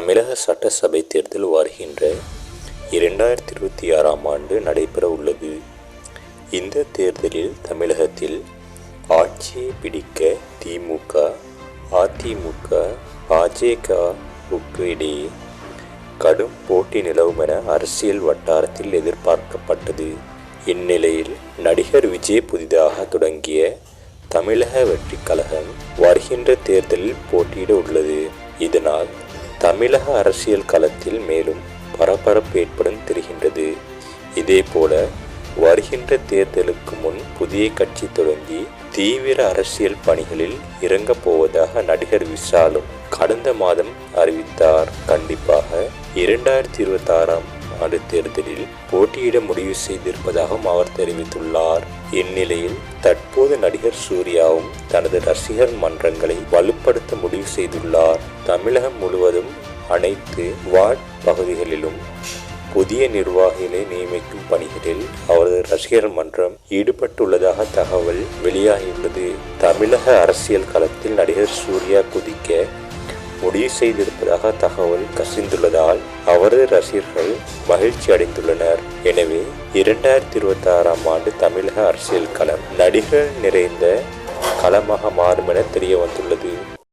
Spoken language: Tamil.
தமிழக சட்டசபை தேர்தல் வருகின்ற 2026ஆம் ஆண்டு நடைபெற உள்ளது. இந்த தேர்தலில் தமிழகத்தில் ஆட்சியை பிடிக்க திமுக, அதிமுக, பாஜகவுக்கு இடையே கடும் போட்டி நிலவும் என அரசியல் வட்டாரத்தில் எதிர்பார்க்கப்பட்டது. இந்நிலையில் நடிகர் விஜய் புதிதாக தொடங்கிய தமிழக வெற்றி கழகம் வருகின்ற தேர்தலில் போட்டியிட உள்ளது. இதனால் தமிழக அரசியல் களத்தில் மேலும் பரபரப்பு ஏற்படும் தெரிகின்றது. இதேபோல வருகின்ற தேர்தலுக்கு முன் புதிய கட்சி தொடங்கி தீவிர அரசியல் பணிகளில் இறங்கப் போவதாக நடிகர் விஷாலும் கடந்த மாதம் அறிவித்தார். கண்டிப்பாக 2026ஆம் ஆண்டு தேர்தலில் போட்டியிட முடிவு செய்திருப்பதாகவும் அவர் தெரிவித்துள்ளார். இந்நிலையில் தற்போது நடிகர் சூர்யாவும் தனது ரசிகர் மன்றங்களை வலுப்படுத்த முடிவு செய்துள்ளார். தமிழகம் முழுவதும் அனைத்து வார்டு பகுதிகளிலும் புதிய நிர்வாகிகளை நியமிக்கும் பணிகளில் அவரது ரசிகர் மன்றம் ஈடுபட்டுள்ளதாக தகவல் வெளியாகியுள்ளது. தமிழக அரசியல் களத்தில் நடிகர் சூர்யா குதிக்க முடிவு செய்திருப்பதாக தகவல் கசிந்துள்ளதால் அவரது ரசிகர்கள் மகிழ்ச்சி அடைந்துள்ளனர். எனவே 2026ஆம் ஆண்டு தமிழக அரசியல் களம் நடிகர் நிறைந்த களமாக மாறும் என தெரிய வந்துள்ளது.